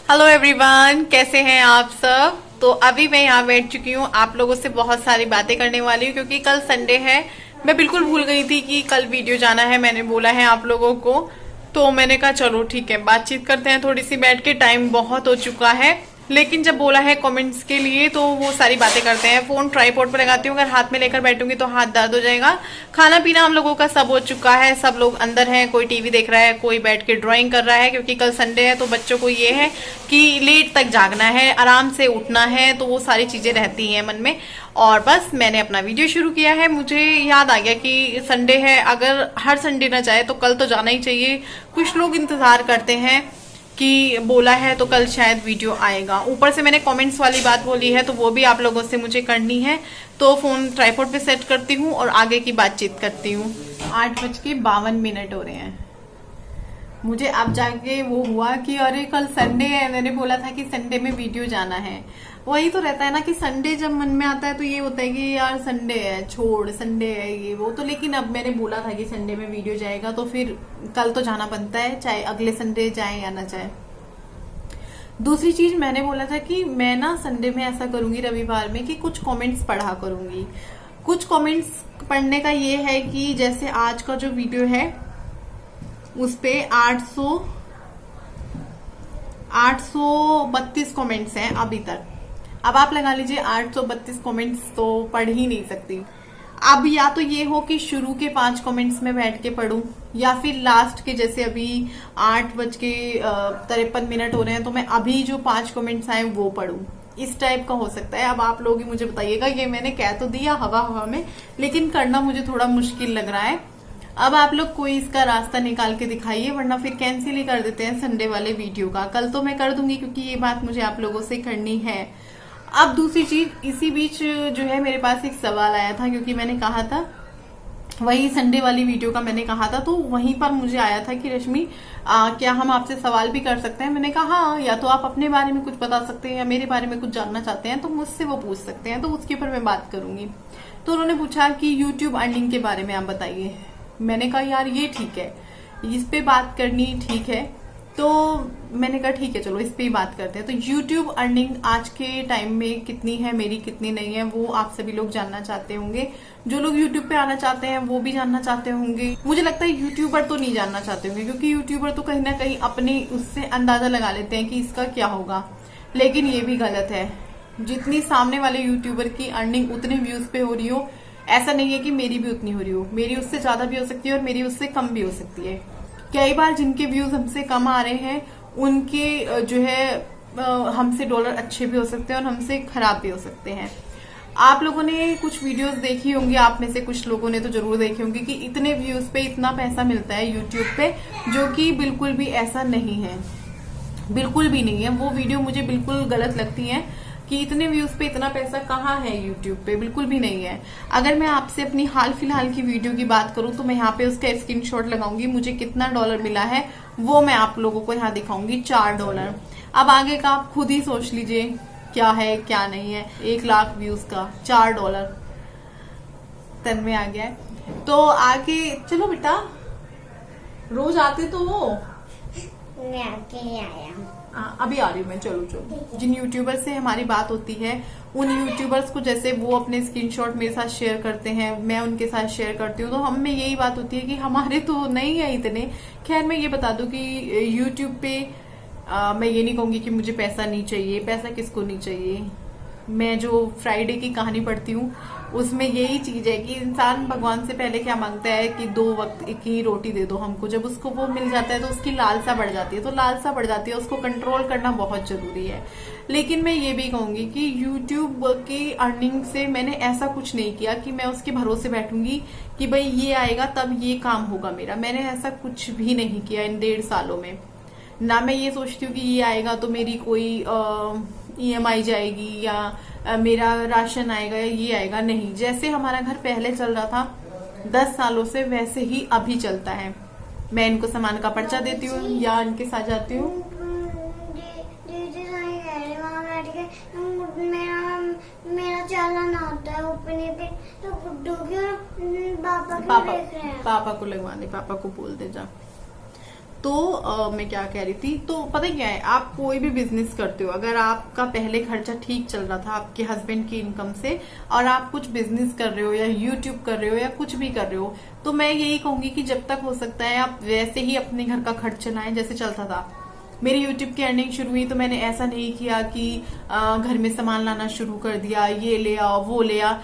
Hello everyone, कैसे हैं आप सब। तो अभी मैं यहाँ बैठ चुकी हूँ, आप लोगों से बहुत सारी बातें करने वाली हूँ क्योंकि कल संडे है। मैं बिल्कुल भूल गई थी कि कल वीडियो जाना है, मैंने बोला है आप लोगों को। तो मैंने कहा चलो ठीक है, बातचीत करते हैं थोड़ी सी बैठ के, टाइम बहुत हो चुका है। लेकिन जब बोला है कमेंट्स के लिए तो वो सारी बातें करते हैं। फोन ट्राइपॉड पर लगाती हूँ, अगर हाथ में लेकर बैठूंगी तो हाथ दर्द हो जाएगा। खाना पीना हम लोगों का सब हो चुका है, सब लोग अंदर हैं, कोई टीवी देख रहा है, कोई बैठ के ड्राइंग कर रहा है क्योंकि कल संडे है। तो बच्चों को ये है कि लेट तक जागना है, आराम से उठना है, तो वो सारी चीजें रहती हैं मन में। और बस मैंने अपना वीडियो शुरू किया है। मुझे याद आ गया कि संडे है, अगर हर संडे ना जाए तो कल तो जाना ही चाहिए। कुछ लोग इंतजार करते हैं कि बोला है तो कल शायद वीडियो आएगा। ऊपर से मैंने कमेंट्स वाली बात बोली है तो वो भी आप लोगों से मुझे करनी है। तो फोन ट्राइपॉड पे सेट करती हूँ और आगे की बातचीत करती हूँ। 8:52 हो रहे हैं। मुझे अब जाके वो हुआ कि अरे कल संडे है, मैंने बोला था कि संडे में वीडियो जाना है। वही तो रहता है ना कि संडे जब मन में आता है तो ये होता है कि यार संडे है, छोड़, संडे है ये वो। तो लेकिन अब मैंने बोला था कि संडे में वीडियो जाएगा तो फिर कल तो जाना बनता है, चाहे अगले संडे जाए या ना जाए। दूसरी चीज मैंने बोला था कि मैं ना संडे में ऐसा करूंगी, रविवार में, कि कुछ कमेंट्स पढ़ा करूंगी। कुछ कमेंट्स पढ़ने का ये है कि जैसे आज का जो वीडियो है उस पे 832 कमेंट्स हैं अभी तक। अब आप लगा लीजिए 832 कमेंट्स तो पढ़ ही नहीं सकती। अब या तो ये हो कि शुरू के 5 कमेंट्स में बैठ के पढूं, या फिर लास्ट के, जैसे अभी 8:53 हो रहे हैं तो मैं अभी जो 5 कमेंट्स आए वो पढूं। इस टाइप का हो सकता है। अब आप लोग ही मुझे बताइएगा। ये मैंने कह तो दिया हवा हवा में, लेकिन करना मुझे थोड़ा मुश्किल लग रहा है। अब आप लोग कोई इसका रास्ता निकाल के दिखाइए, वरना फिर कैंसिल ही कर देते हैं संडे वाले वीडियो का। कल तो मैं कर दूंगी क्योंकि ये बात मुझे आप लोगों से करनी है। अब दूसरी चीज, इसी बीच जो है मेरे पास एक सवाल आया था क्योंकि मैंने कहा था, वही संडे वाली वीडियो का मैंने कहा था, तो वहीं पर मुझे आया था कि रश्मि क्या हम आपसे सवाल भी कर सकते हैं। मैंने कहा हाँ, या तो आप अपने बारे में कुछ बता सकते हैं या मेरे बारे में कुछ जानना चाहते हैं तो मुझसे वो पूछ सकते हैं, तो उसके ऊपर मैं बात करूंगी। तो उन्होंने पूछा कि यूट्यूब अर्निंग के बारे में आप बताइए। मैंने कहा यार ये ठीक है, इस पे बात करनी ठीक है। तो मैंने कहा ठीक है, चलो इस पे ही बात करते हैं। तो यूट्यूब अर्निंग आज के टाइम में कितनी है, मेरी कितनी नहीं है, वो आप सभी लोग जानना चाहते होंगे। जो लोग यूट्यूब पे आना चाहते हैं वो भी जानना चाहते होंगे। मुझे लगता है यूट्यूबर तो नहीं जानना चाहते होंगे क्योंकि यूट्यूबर तो कहीं ना कहीं अपने उससे अंदाजा लगा लेते हैं कि इसका क्या होगा। लेकिन ये भी गलत है। जितनी सामने वाले यूट्यूबर की अर्निंग उतने व्यूज पे हो रही हो, ऐसा नहीं है कि मेरी भी उतनी हो रही हो। मेरी उससे ज्यादा भी हो सकती है और मेरी उससे कम भी हो सकती है। कई बार जिनके व्यूज हमसे कम आ रहे हैं उनके जो है हमसे डॉलर अच्छे भी हो सकते हैं और हमसे खराब भी हो सकते हैं। आप लोगों ने कुछ वीडियोस देखी होंगी, आप में से कुछ लोगों ने तो जरूर देखी होंगी कि इतने व्यूज पे इतना पैसा मिलता है यूट्यूब पे, जो कि बिल्कुल भी ऐसा नहीं है, बिल्कुल भी नहीं है। वो वीडियो मुझे बिल्कुल गलत लगती है कि इतने व्यूज पे इतना पैसा कहाँ है यूट्यूब पे, बिल्कुल भी नहीं है। अगर मैं आपसे अपनी हाल फिलहाल की वीडियो की बात करूं तो मैं यहाँ पे उसका स्क्रीनशॉट लगाऊंगी। मुझे कितना डॉलर मिला है वो मैं आप लोगों को यहाँ दिखाऊंगी, $4। अब आगे का आप खुद ही सोच लीजिए क्या है क्या नहीं है। 1 लाख व्यूज का $4 तन में आ गया है। तो आगे चलो बेटा, रोज आते तो वो मैं आके ही आया हूँ। अभी आ रही हूँ मैं, चलो चलो। जिन यूट्यूबर से हमारी बात होती है उन यूट्यूबर्स को जैसे वो अपने स्क्रीनशॉट मेरे साथ शेयर करते हैं, मैं उनके साथ शेयर करती हूँ, तो हम में यही बात होती है कि हमारे तो नहीं है इतने। खैर मैं ये बता दूं कि यूट्यूब पे मैं ये नहीं कहूंगी कि मुझे पैसा नहीं चाहिए। पैसा किसको नहीं चाहिए। मैं जो फ्राइडे की कहानी पढ़ती हूँ उसमें यही चीज है कि इंसान भगवान से पहले क्या मांगता है कि 2 वक्त की रोटी दे दो हमको। जब उसको वो मिल जाता है तो उसकी लालसा बढ़ जाती है, तो लालसा बढ़ जाती है, उसको कंट्रोल करना बहुत जरूरी है। लेकिन मैं ये भी कहूंगी कि यूट्यूब की अर्निंग से मैंने ऐसा कुछ नहीं किया कि मैं उसके भरोसे बैठूंगी कि भाई ये आएगा तब ये काम होगा मेरा। मैंने ऐसा कुछ भी नहीं किया इन 1.5 सालों में। ना मैं ये सोचती हूँ कि ये आएगा तो मेरी कोई EMI जाएगी या मेरा राशन आएगा या ये आएगा, नहीं। जैसे हमारा घर पहले चल रहा था 10 सालों से, वैसे ही अभी चलता है। मैं इनको सामान का पर्चा देती हूँ या इनके साथ जाती हूँ। मेरा चालान आता है ओपन पे, तो गुड्डू के पापा पापा को लगवा दे, पापा को बोल दे जा। तो मैं क्या कह रही थी, तो पता क्या है, आप कोई भी बिजनेस करते हो, अगर आपका पहले खर्चा ठीक चल रहा था आपके हस्बैंड की इनकम से, और आप कुछ बिजनेस कर रहे हो या यूट्यूब कर रहे हो या कुछ भी कर रहे हो, तो मैं यही कहूंगी कि जब तक हो सकता है आप वैसे ही अपने घर का खर्च चलाएं जैसे चलता था। मेरी यूट्यूब की अर्निंग शुरू हुई तो मैंने ऐसा नहीं किया कि घर में सामान लाना शुरू कर दिया, ये ले आओ वो ले आ।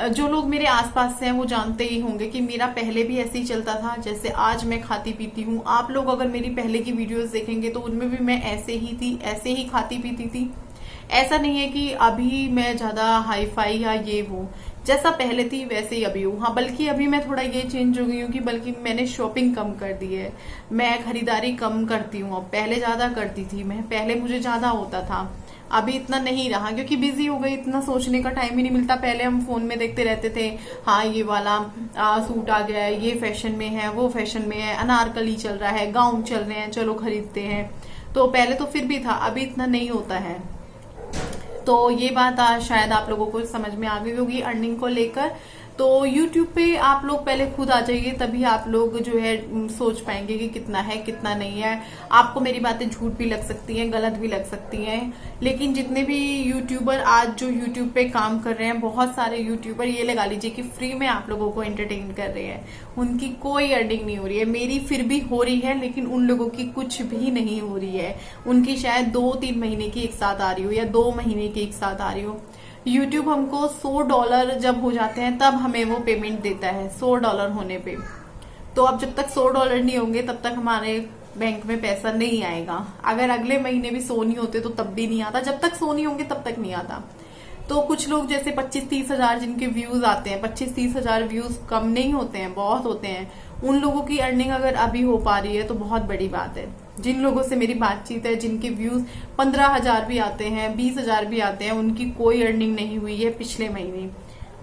जो लोग मेरे आसपास से हैं वो जानते ही होंगे कि मेरा पहले भी ऐसे ही चलता था जैसे आज मैं खाती पीती हूँ। आप लोग अगर मेरी पहले की वीडियोस देखेंगे तो उनमें भी मैं ऐसे ही थी, ऐसे ही खाती पीती थी। ऐसा नहीं है कि अभी मैं ज्यादा हाई फाई या ये वो, जैसा पहले थी वैसे ही अभी हूँ। हाँ, बल्कि अभी मैं थोड़ा ये चेंज हो गई हूँ कि बल्कि मैंने शॉपिंग कम कर दी है, मैं खरीदारी कम करती हूँ। अब पहले ज्यादा करती थी मैं, पहले मुझे ज्यादा होता था, अभी इतना नहीं रहा क्योंकि बिजी हो गई, इतना सोचने का टाइम ही नहीं मिलता। पहले हम फोन में देखते रहते थे, हाँ ये वाला सूट आ गया है, ये फैशन में है, वो फैशन में है, अनारकली चल रहा है, गाउन चल रहे हैं, चलो खरीदते हैं। तो पहले तो फिर भी था, अभी इतना नहीं होता है। तो ये बात शायद आप लोगों को समझ में आ गई होगी अर्निंग को लेकर। तो YouTube पे आप लोग पहले खुद आ जाइए, तभी आप लोग जो है सोच पाएंगे कि कितना है कितना नहीं है। आपको मेरी बातें झूठ भी लग सकती हैं, गलत भी लग सकती हैं, लेकिन जितने भी यूट्यूबर आज जो YouTube पे काम कर रहे हैं, बहुत सारे यूट्यूबर ये लगा लीजिए कि फ्री में आप लोगों को एंटरटेन कर रहे हैं, उनकी कोई अर्निंग नहीं हो रही है। मेरी फिर भी हो रही है, लेकिन उन लोगों की कुछ भी नहीं हो रही है। उनकी शायद 2-3 महीने की एक साथ आ रही हो या 2 महीने की एक साथ आ रही हो। YouTube हमको $100 जब हो जाते हैं तब हमें वो पेमेंट देता है, $100 होने पे। तो अब जब तक $100 नहीं होंगे तब तक हमारे बैंक में पैसा नहीं आएगा। अगर अगले महीने भी 100 नहीं होते तो तब भी नहीं आता, जब तक 100 नहीं होंगे तब तक नहीं आता। तो कुछ लोग जैसे 25-30 हजार जिनके व्यूज आते हैं, 25-30 हजार व्यूज कम नहीं होते हैं, बहुत होते हैं। उन लोगों की अर्निंग अगर अभी हो पा रही है तो बहुत बड़ी बात है। जिन लोगों से मेरी बातचीत है, जिनके व्यूज 15,000 भी आते हैं, 20,000 भी आते हैं, उनकी कोई अर्निंग नहीं हुई है पिछले महीने।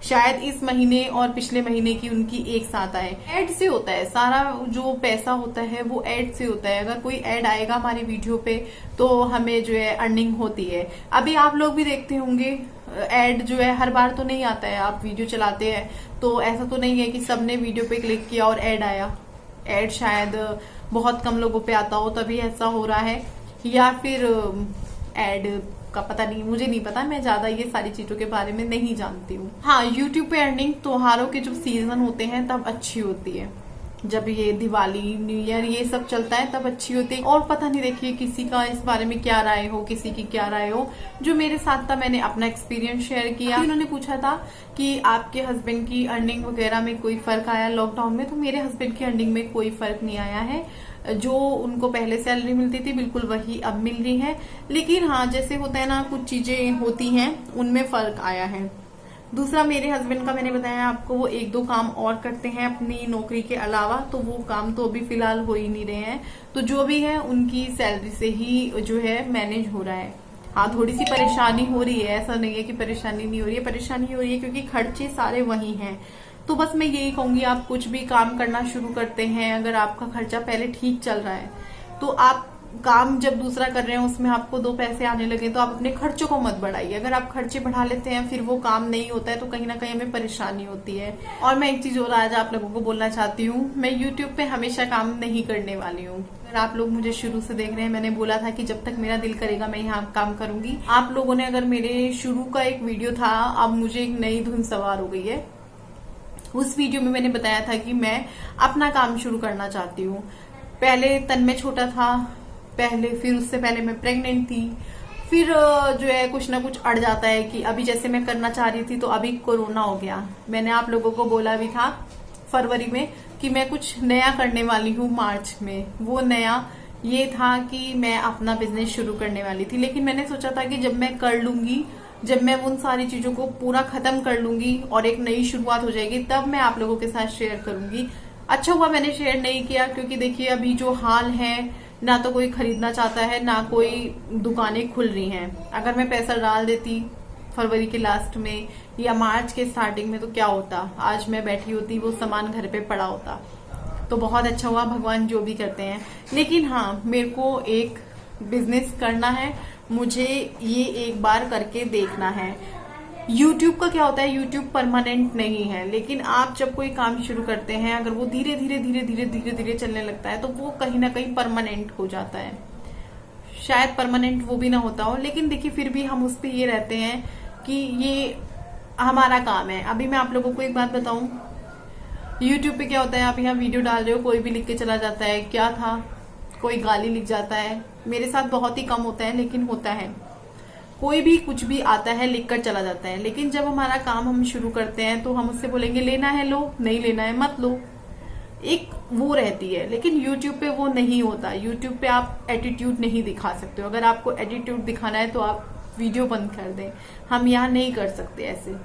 शायद इस महीने और पिछले महीने की उनकी एक साथ आए। एड से होता है सारा, जो पैसा होता है वो एड से होता है। अगर कोई एड आएगा हमारी वीडियो पे तो हमें जो है अर्निंग होती है। अभी आप लोग भी देखते होंगे एड जो है हर बार तो नहीं आता है। आप वीडियो चलाते हैं तो ऐसा तो नहीं है कि सबने वीडियो पे क्लिक किया और एड आया। एड शायद बहुत कम लोगों पे आता हो तभी ऐसा हो रहा है, या फिर एड का पता नहीं, मुझे नहीं पता, मैं ज्यादा ये सारी चीजों के बारे में नहीं जानती हूँ। हाँ, यूट्यूब पे अर्निंग त्योहारों के जो सीजन होते हैं तब अच्छी होती है, जब ये दिवाली न्यू ईयर ये सब चलता है तब अच्छी होती है। और पता नहीं, देखिए किसी का इस बारे में क्या राय हो, किसी की क्या राय हो। जो मेरे साथ था मैंने अपना एक्सपीरियंस शेयर किया। उन्होंने पूछा था कि आपके हस्बैंड की अर्निंग वगैरह में कोई फर्क आया लॉकडाउन में, तो मेरे हस्बैंड की अर्निंग में कोई फर्क नहीं आया है। जो उनको पहले सैलरी मिलती थी बिल्कुल वही अब मिल रही है। लेकिन हाँ, जैसे होता है ना, कुछ चीजें होती हैं उनमें फर्क आया है। दूसरा, मेरे हस्बैंड का मैंने बताया आपको, वो 1-2 काम और करते हैं अपनी नौकरी के अलावा, तो वो काम तो अभी फिलहाल हो ही नहीं रहे हैं। तो जो भी है उनकी सैलरी से ही जो है मैनेज हो रहा है। हाँ, थोड़ी सी परेशानी हो रही है, ऐसा नहीं है कि परेशानी नहीं हो रही है, परेशानी हो रही है क्योंकि खर्चे सारे वही हैं। तो बस मैं यही कहूंगी, आप कुछ भी काम करना शुरू करते हैं, अगर आपका खर्चा पहले ठीक चल रहा है तो आप काम जब दूसरा कर रहे हैं उसमें आपको 2 पैसे आने लगे तो आप अपने खर्चों को मत बढ़ाइए। अगर आप खर्चे बढ़ा लेते हैं फिर वो काम नहीं होता है तो कहीं ना कहीं हमें परेशानी होती है। और मैं एक चीज और आज आप लोगों को बोलना चाहती हूँ, मैं यूट्यूब पे हमेशा काम नहीं करने वाली हूँ। अगर आप लोग मुझे शुरू से देख रहे हैं, मैंने बोला था कि जब तक मेरा दिल करेगा मैं यहाँ काम करूंगी। आप लोगों ने अगर मेरे शुरू का एक वीडियो था, अब मुझे एक नई धुन सवार हो गई है। उस वीडियो में मैंने बताया था कि मैं अपना काम शुरू करना चाहती हूँ। पहले तन्मय छोटा था, पहले फिर उससे पहले मैं प्रेग्नेंट थी, फिर जो है कुछ ना कुछ अड़ जाता है कि अभी जैसे मैं करना चाह रही थी तो अभी कोरोना हो गया। मैंने आप लोगों को बोला भी था फरवरी में कि मैं कुछ नया करने वाली हूँ मार्च में। वो नया ये था कि मैं अपना बिजनेस शुरू करने वाली थी, लेकिन मैंने सोचा था कि जब मैं कर लूंगी, जब मैं उन सारी चीजों को पूरा खत्म कर लूंगी और एक नई शुरुआत हो जाएगी तब मैं आप लोगों के साथ शेयर करूंगी। अच्छा हुआ मैंने शेयर नहीं किया, क्योंकि देखिए अभी जो हाल है, ना तो कोई खरीदना चाहता है ना कोई दुकानें खुल रही हैं। अगर मैं पैसा डाल देती फरवरी के लास्ट में या मार्च के स्टार्टिंग में तो क्या होता, आज मैं बैठी होती, वो सामान घर पे पड़ा होता। तो बहुत अच्छा हुआ, भगवान जो भी करते हैं। लेकिन हाँ, मेरे को एक बिजनेस करना है, मुझे ये एक बार करके देखना है। YouTube का क्या होता है, YouTube परमानेंट नहीं है, लेकिन आप जब कोई काम शुरू करते हैं, अगर वो धीरे धीरे धीरे धीरे धीरे धीरे चलने लगता है तो वो कहीं ना कहीं परमानेंट हो जाता है। शायद परमानेंट वो भी ना होता हो, लेकिन देखिए फिर भी हम उस पर ये रहते हैं कि ये हमारा काम है। अभी मैं आप लोगों को एक बात बताऊं, YouTube पे क्या होता है, आप यहाँ वीडियो डाल रहे हो, कोई भी लिख के चला जाता है, क्या था, कोई गाली लिख जाता है। मेरे साथ बहुत ही कम होता है, लेकिन होता है। कोई भी कुछ भी आता है लिख कर चला जाता है, लेकिन जब हमारा काम हम शुरू करते हैं तो हम उससे बोलेंगे लेना है लो, नहीं लेना है मत लो, एक वो रहती है। लेकिन YouTube पे वो नहीं होता। YouTube पे आप एटीट्यूड नहीं दिखा सकते हो। अगर आपको एटीट्यूड दिखाना है तो आप वीडियो बंद कर दें, हम यहाँ नहीं कर सकते ऐसे।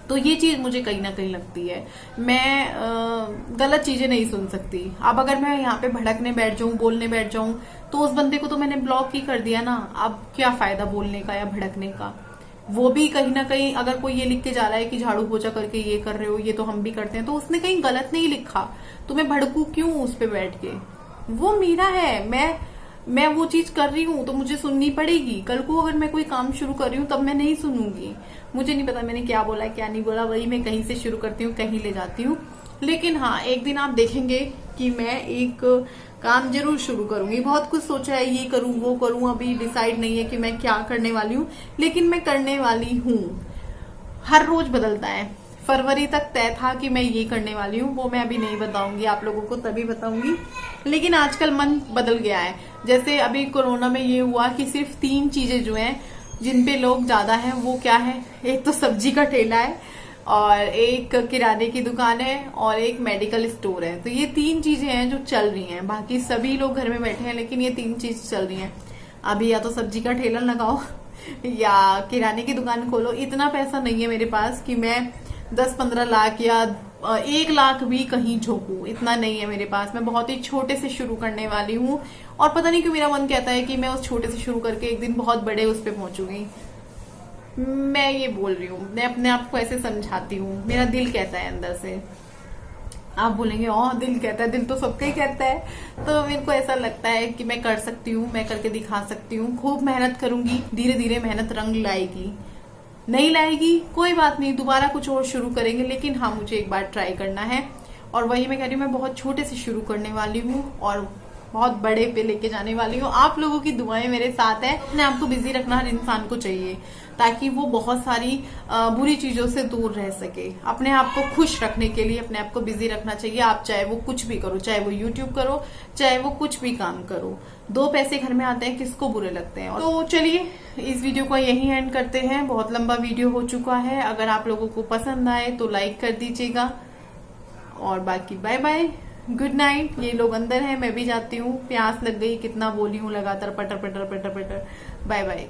तो ये चीज मुझे कहीं ना कहीं लगती है, मैं गलत चीजें नहीं सुन सकती। अब अगर मैं यहाँ पे भड़कने बैठ जाऊं, बोलने बैठ जाऊं, तो उस बंदे को तो मैंने ब्लॉक ही कर दिया ना। अब क्या फायदा बोलने का या भड़कने का। वो भी कहीं ना कहीं अगर कोई ये लिख के जा रहा है कि झाड़ू पोछा करके ये कर रहे हो, ये तो हम भी करते हैं, तो उसने कहीं गलत नहीं लिखा, तो मैं भड़कू क्यों उस पे बैठ के। वो मेरा है, मैं वो चीज कर रही हूँ तो मुझे सुननी पड़ेगी। कल को अगर मैं कोई काम शुरू कर रही हूँ तब मैं नहीं सुनूंगी। मुझे नहीं पता मैंने क्या बोला क्या नहीं बोला, वही मैं कहीं से शुरू करती हूँ कहीं ले जाती हूँ। लेकिन हाँ, एक दिन आप देखेंगे कि मैं एक काम जरूर शुरू करूंगी। बहुत कुछ सोचा है, ये करूं वो करूं, अभी डिसाइड नहीं है कि मैं क्या करने वाली हूँ, लेकिन मैं करने वाली हूँ। हर रोज बदलता है। फरवरी तक तय था कि मैं ये करने वाली हूँ, वो मैं अभी नहीं बताऊंगी आप लोगों को, तभी बताऊंगी। लेकिन आजकल मन बदल गया है। जैसे अभी कोरोना में ये हुआ कि सिर्फ 3 चीजें जो हैं जिन पे लोग ज्यादा हैं, वो क्या है, एक तो सब्जी का ठेला है, और एक किराने की दुकान है, और एक मेडिकल स्टोर है। तो ये 3 चीजें हैं जो चल रही हैं। बाकी सभी लोग घर में बैठे हैं, लेकिन ये 3 चीज चल रही हैं। अभी या तो सब्जी का ठेला लगाओ या किराने की दुकान खोलो। इतना पैसा नहीं है मेरे पास कि मैं 10-15 लाख या 1 लाख भी कहीं झोंकू, इतना नहीं है मेरे पास। मैं बहुत ही छोटे से शुरू करने वाली हूँ, और पता नहीं क्यों मेरा मन कहता है कि मैं उस छोटे से शुरू करके एक दिन बहुत बड़े उस पे पहुंचूंगी। मैं ये बोल रही हूँ, मैं अपने आप को ऐसे समझाती हूँ, मेरा दिल कहता है अंदर से। आप बोलेंगे ओह दिल कहता है, दिल तो सबका ही कहता है। तो मेरे को ऐसा लगता है कि मैं कर सकती हूँ, मैं करके दिखा सकती हूँ। खूब मेहनत करूंगी, धीरे धीरे मेहनत रंग लाएगी। नहीं लाएगी कोई बात नहीं, दोबारा कुछ और शुरू करेंगे, लेकिन हाँ मुझे एक बार ट्राई करना है। और वही मैं कह रही हूँ, मैं बहुत छोटे से शुरू करने वाली हूँ और बहुत बड़े पे लेके जाने वाली हूँ। आप लोगों की दुआएं मेरे साथ है। अपने आप को बिजी रखना हर इंसान को चाहिए, ताकि वो बहुत सारी बुरी चीजों से दूर रह सके। अपने आप को खुश रखने के लिए अपने आप को बिजी रखना चाहिए। आप चाहे वो कुछ भी करो, चाहे वो YouTube करो, चाहे वो कुछ भी काम करो। 2 पैसे घर में आते हैं, किसको बुरे लगते हैं। तो चलिए इस वीडियो को यहीं एंड करते हैं। बहुत लंबा वीडियो हो चुका है। अगर आप लोगों को पसंद आए तो लाइक कर दीजिएगा, और बाकी बाय बाय, गुड नाइट। ये लोग अंदर हैं, मैं भी जाती हूँ, प्यास लग गई, कितना बोली हूँ लगातार, पटर पटर पटर पटर। Bye bye.